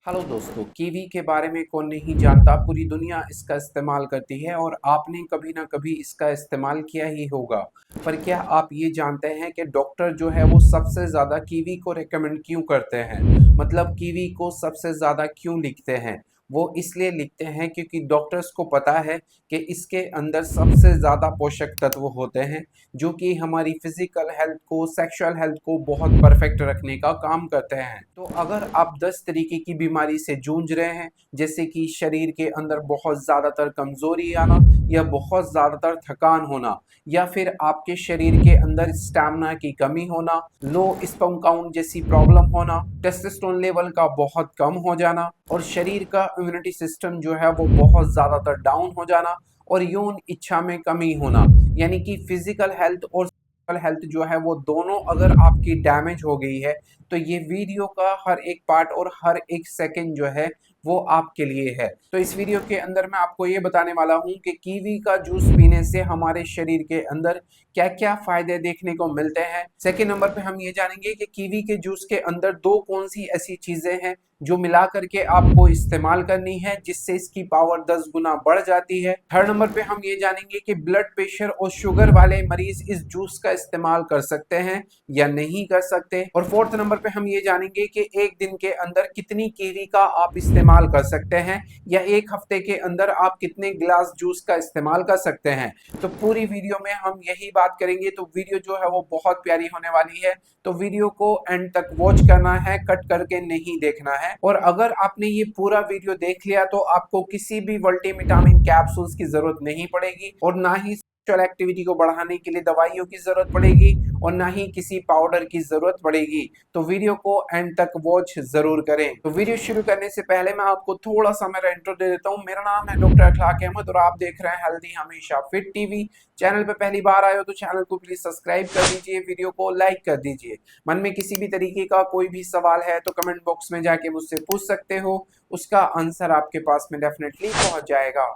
Hello दोस्तों, kiwi के बारे में कौन नहीं जानता। पूरी दुनिया इसका इस्तेमाल करती है और आपने कभी ना कभी इसका इस्तेमाल किया ही होगा। पर क्या आप ये जानते हैं कि डॉक्टर जो है वो सबसे ज़्यादा कीवी को रेकमेंड क्यों करते हैं? मतलब कीवी को सबसे ज़्यादा क्यों लिखते हैं? वो इसलिए लिखते हैं क्योंकि डॉक्टर्स को पता है कि इसके अंदर सबसे ज़्यादा पोषक तत्व होते हैं जो कि हमारी फिजिकल हेल्थ को, सेक्सुअल हेल्थ को बहुत परफेक्ट रखने का काम करते हैं। तो अगर आप 10 तरीके की बीमारी से जूझ रहे हैं, जैसे कि शरीर के अंदर बहुत ज़्यादातर कमजोरी आना या बहुत ज़्यादातर थकान होना, या फिर आपके शरीर के अंदर स्टैमिना की कमी होना, लो स्पर्म काउंट जैसी प्रॉब्लम होना, टेस्टोस्टेरोन लेवल का बहुत कम हो जाना और शरीर का इम्यूनिटी सिस्टम जो है वो बहुत ज़्यादातर डाउन हो जाना और यौन इच्छा में कमी होना, यानी कि फिजिकल हेल्थ और हेल्थ जो है वो दोनों अगर आपकी डैमेज हो गई है, तो ये वीडियो का हर एक पार्ट और हर एक सेकंड जो है वो आपके लिए है। तो इस वीडियो के अंदर मैं आपको ये बताने वाला हूँ कि कीवी का जूस पीने से हमारे शरीर के अंदर क्या क्या फायदे देखने को मिलते हैं। सेकेंड नंबर पे हम ये जानेंगे कि कीवी के जूस के अंदर दो कौन सी ऐसी चीजें हैं जो मिला करके आपको इस्तेमाल करनी है जिससे इसकी पावर 10 गुना बढ़ जाती है। थर्ड नंबर पे हम ये जानेंगे कि ब्लड प्रेशर और शुगर वाले मरीज इस जूस का इस्तेमाल कर सकते हैं या नहीं कर सकते। और फोर्थ नंबर पे हम ये जानेंगे कि एक दिन के अंदर कितनी कीवी का आप इस्तेमाल कर सकते हैं या एक हफ्ते के अंदर आप कितने गिलास जूस का इस्तेमाल कर सकते हैं। तो पूरी वीडियो में हम यही बात करेंगे। तो वीडियो जो है वो बहुत प्यारी होने वाली है, तो वीडियो को एंड तक वॉच करना है, कट करके नहीं देखना है। और अगर आपने ये पूरा वीडियो देख लिया तो आपको किसी भी मल्टीविटामिन कैप्सूल्स की जरूरत नहीं पड़ेगी और ना ही सेक्सुअल एक्टिविटी को बढ़ाने के लिए दवाइयों की जरूरत पड़ेगी और ना ही किसी पाउडर की जरूरत पड़ेगी। तो वीडियो को एंड तक वॉच जरूर करें। तो वीडियो शुरू करने से पहले मैं आपको थोड़ा सा मेरा इंट्रो दे देता हूँ। मेरा नाम है डॉक्टर अखलाक अहमद और आप देख रहे हैं हेल्दी हमेशा फिट टीवी। चैनल पे पहली बार आए हो तो चैनल को प्लीज सब्सक्राइब कर दीजिए, वीडियो को लाइक कर दीजिए। मन में किसी भी तरीके का कोई भी सवाल है तो कमेंट बॉक्स में जाके मुझसे पूछ सकते हो, उसका आंसर आपके पास में डेफिनेटली पहुंच जाएगा।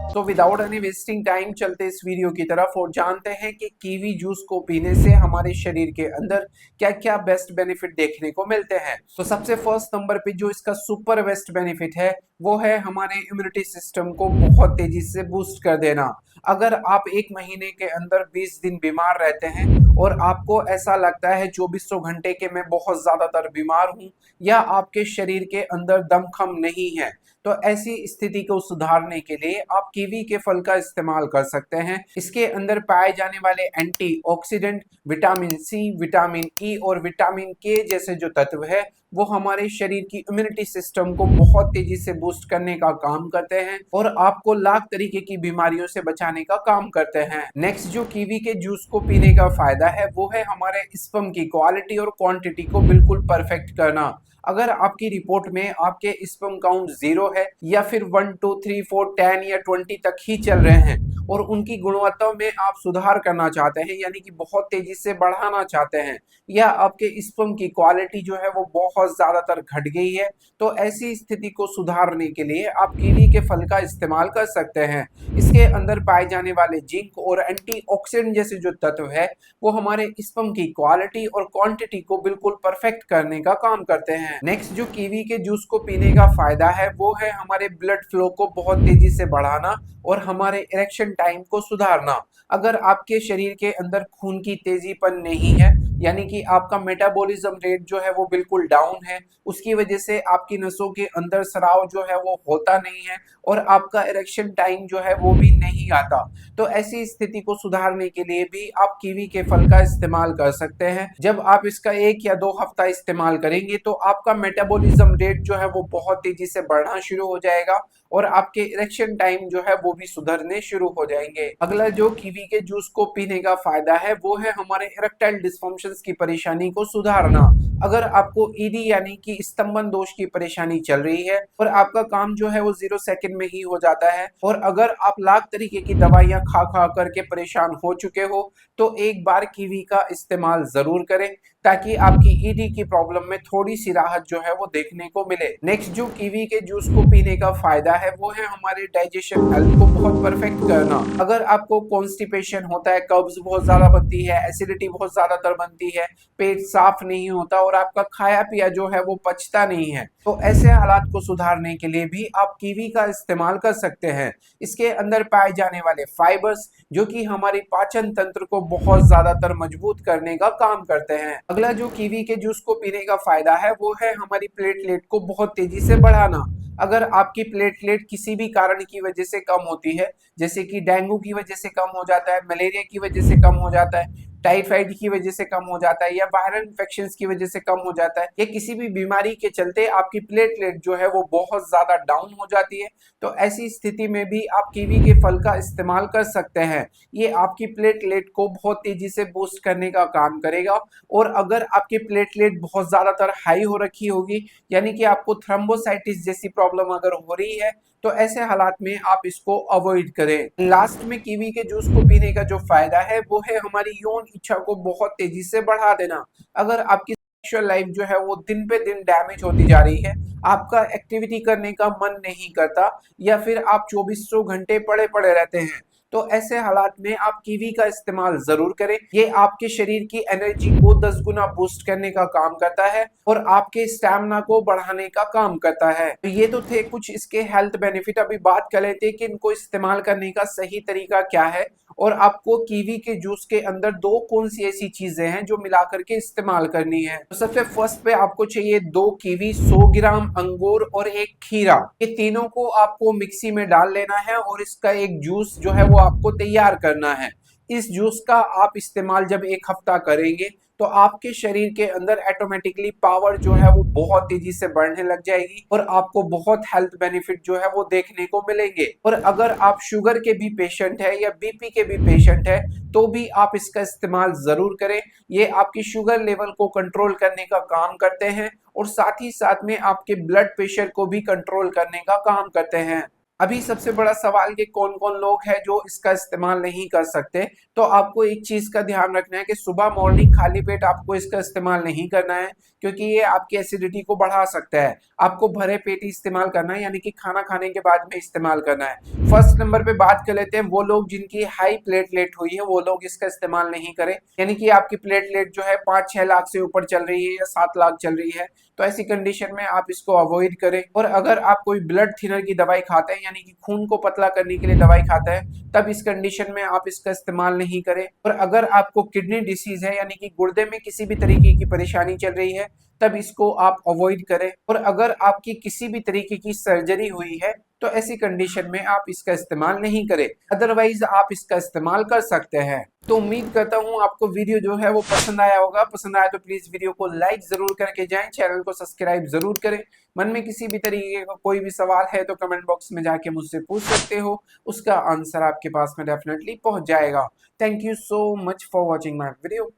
तो विदाउट एनी वेस्टिंग टाइम चलते इस वीडियो की तरफ और जानते हैं कि कीवी जूस को पीने से हमारे शरीर के अंदर क्या क्या बेस्ट बेनिफिट देखने को मिलते हैं। तो सबसे फर्स्ट नंबर पे जो इसका सुपर बेस्ट बेनिफिट है वो है हमारे इम्यूनिटी सिस्टम को बहुत तेजी से बूस्ट कर देना। अगर आप एक महीने के अंदर 20 दिन बीमार रहते हैं और आपको ऐसा लगता है चौबीसों घंटे के मैं बहुत ज्यादातर बीमार हूं या आपके शरीर के अंदर दमखम नहीं है, तो ऐसी स्थिति को सुधारने के लिए आप कीवी के फल का इस्तेमाल कर सकते हैं। इसके अंदर पाए जाने वाले antioxidant, vitamin C, vitamin E और विटामिन के जैसे जो तत्व है वो हमारे शरीर की इम्यूनिटी सिस्टम को बहुत तेजी से बूस्ट करने का काम करते हैं और आपको लाख तरीके की बीमारियों से बचाने का काम करते हैं। नेक्स्ट जो कीवी के जूस को पीने का फायदा है वो है हमारे स्पर्म की क्वालिटी और क्वांटिटी को बिल्कुल परफेक्ट करना। अगर आपकी रिपोर्ट में आपके स्पर्म काउंट 0 है या फिर 1 2 3 4 10 या 20 तक ही चल रहे हैं और उनकी गुणवत्ता में आप सुधार करना चाहते हैं, यानी कि बहुत तेजी से बढ़ाना चाहते हैं, या आपके स्पर्म की क्वालिटी जो है वो बहुत ज्यादातर घट गई है, तो ऐसी स्थिति को सुधारने के लिए आप कीवी के फल का इस्तेमाल कर सकते हैं। इसके अंदर पाए जाने वाले जिंक और एंटीऑक्सीडेंट जैसे जो तत्व है वो हमारे स्पर्म की क्वालिटी और क्वांटिटी को बिल्कुल परफेक्ट करने का काम करते हैं। नेक्स्ट जो कीवी के जूस को पीने का फायदा है वो है हमारे ब्लड फ्लो को बहुत तेजी से बढ़ाना और हमारे इरेक्शन टाइम को सुधारना। अगर आपके शरीर के अंदर खून की तेजीपन नहीं है, यानी कि आपका मेटाबॉलिज्म रेट जो है वो बिल्कुल डाउन है, उसकी वजह से आपकी नसों के अंदर स्राव जो है वो होता नहीं है और आपका इरेक्शन टाइम जो है वो भी नहीं आता, तो ऐसी स्थिति को सुधारने के लिए भी आप कीवी के फल का इस्तेमाल कर सकते हैं। जब आप इसका 1 या 2 हफ्ता इस्तेमाल करेंगे तो आपका मेटाबॉलिज्म रेट जो है वो बहुत तेजी से बढ़ना शुरू हो जाएगा और आपके इरेक्शन टाइम जो है वो भी सुधरने शुरू हो जाएंगे। अगला जो कीवी के जूस को पीने का फायदा है वो है हमारे इरेक्टाइल डिस्फंक्शंस की परेशानी को सुधारना। अगर आपको ईडी यानी कि स्तंभन दोष की परेशानी चल रही है और आपका काम जो है वो 0 सेकंड में ही हो जाता है और अगर आप लाख तरीके की दवाइयां खा खा करके परेशान हो चुके हो तो एक बार कीवी का इस्तेमाल जरूर करें ताकि आपकी ईडी की प्रॉब्लम में थोड़ी सी राहत जो है वो देखने को मिले। नेक्स्ट जो कीवी के जूस को पीने का फायदा है वो है हमारे डाइजेशन हेल्थ को बहुत परफेक्ट करना। अगर आपको कॉन्स्टिपेशन होता है, कब्ज बहुत ज्यादा बनती है, एसिडिटी बहुत ज्यादातर बनती है, पेट साफ नहीं होता और आपका खाया पिया जो है वो पचता नहीं है, तो ऐसे हालात को सुधारने के लिए भी आप कीवी का इस्तेमाल कर सकते हैं। इसके अंदर पाए जाने वाले फाइबर्स जो कि हमारी पाचन तंत्र को बहुत ज्यादातर मजबूत करने का काम करते हैं। अगला जो कीवी के जूस को पीने का फायदा है वो है हमारी प्लेटलेट को बहुत तेजी से बढ़ाना। अगर आपकी प्लेटलेट किसी भी कारण की वजह से कम होती है, जैसे कि डेंगू की वजह से कम हो जाता है, मलेरिया की वजह से कम हो जाता है, टाइफाइड की वजह से कम हो जाता है, या वायरल इन्फेक्शन की वजह से कम हो जाता है, या किसी भी बीमारी के चलते आपकी प्लेटलेट जो है वो बहुत ज्यादा डाउन हो जाती है, तो ऐसी स्थिति में भी आप कीवी के फल का इस्तेमाल कर सकते हैं। ये आपकी प्लेटलेट को बहुत तेजी से बूस्ट करने का काम करेगा। और अगर आपकी प्लेटलेट बहुत ज्यादातर हाई हो रखी होगी, यानी कि आपको थ्रोम्बोसाइटिस जैसी प्रॉब्लम अगर हो रही है, तो ऐसे हालात में आप इसको अवॉइड करें। लास्ट में कीवी के जूस को पीने का जो फायदा है वो है हमारी यौन इच्छा को बहुत तेजी से बढ़ा देना। अगर आपकी सेक्सुअल लाइफ जो है वो दिन पे दिन डैमेज होती जा रही है, आपका एक्टिविटी करने का मन नहीं करता, या फिर आप चौबीसों घंटे पड़े पड़े रहते हैं, तो ऐसे हालात में आप कीवी का इस्तेमाल जरूर करें। ये आपके शरीर की एनर्जी को 10 गुना बूस्ट करने का काम करता है और आपके स्टैमिना को बढ़ाने का काम करता है। तो ये तो थे कुछ इसके हेल्थ बेनिफिट। अभी बात कर लेते हैं कि इनको इस्तेमाल करने का सही तरीका क्या है और आपको कीवी के जूस के अंदर दो कौन सी ऐसी चीजें हैं जो मिला करके इस्तेमाल करनी है। तो सबसे फर्स्ट पे आपको चाहिए 2 कीवी, 100 ग्राम अंगूर और एक खीरा। ये तीनों को आपको मिक्सी में डाल लेना है और इसका एक जूस जो है वो आपको तैयार करना है। इस जूस का आप इस्तेमाल जब 1 हफ्ता करेंगे तो आपके शरीर के अंदर ऑटोमेटिकली पावर जो है वो बहुत तेजी से बढ़ने लग जाएगी और आपको बहुत हेल्थ बेनिफिट जो है वो देखने को मिलेंगे। और अगर आप शुगर के भी पेशेंट है या बीपी के भी पेशेंट है तो भी आप इसका इस्तेमाल जरूर करें। ये आपकी शुगर लेवल को कंट्रोल करने का काम करते हैं और साथ ही साथ में आपके ब्लड प्रेशर को भी कंट्रोल करने का काम करते हैं। अभी सबसे बड़ा सवाल कि कौन कौन लोग हैं जो इसका इस्तेमाल नहीं कर सकते। तो आपको एक चीज का ध्यान रखना है कि सुबह मॉर्निंग खाली पेट आपको इसका इस्तेमाल नहीं करना है, क्योंकि ये आपकी एसिडिटी को बढ़ा सकता है। आपको भरे पेट ही इस्तेमाल करना है, यानी कि खाना खाने के बाद में इस्तेमाल करना है। फर्स्ट नंबर पे बात कर लेते हैं, वो लोग जिनकी हाई प्लेटलेट हुई है वो लोग इसका इस्तेमाल नहीं करें। यानी कि आपकी प्लेटलेट जो है 5-6 लाख से ऊपर चल रही है या 7 लाख चल रही है, तो ऐसी कंडीशन में आप इसको अवॉइड करें। और अगर आप कोई ब्लड थिनर की दवाई खाते हैं, यानी कि खून को पतला करने के लिए दवाई खाते हैं, तब इस कंडीशन में आप इसका इस्तेमाल नहीं करें। और अगर आपको किडनी डिसीज है, यानी कि गुर्दे में किसी भी तरीके की परेशानी चल रही है, तब इसको आप अवॉइड करें। और अगर आपकी किसी भी तरीके की सर्जरी हुई है तो ऐसी कंडीशन में आप इसका इस्तेमाल नहीं करें, अदरवाइज आप इसका इस्तेमाल कर सकते हैं। तो उम्मीद करता हूं आपको वीडियो जो है वो पसंद आया होगा। पसंद आया तो प्लीज वीडियो को लाइक जरूर करके जाएं, चैनल को सब्सक्राइब जरूर करें। मन में किसी भी तरीके का कोई भी सवाल है तो कमेंट बॉक्स में जाके मुझसे पूछ सकते हो, उसका आंसर आपके पास में डेफिनेटली पहुंच जाएगा। Thank you so much for watching my video.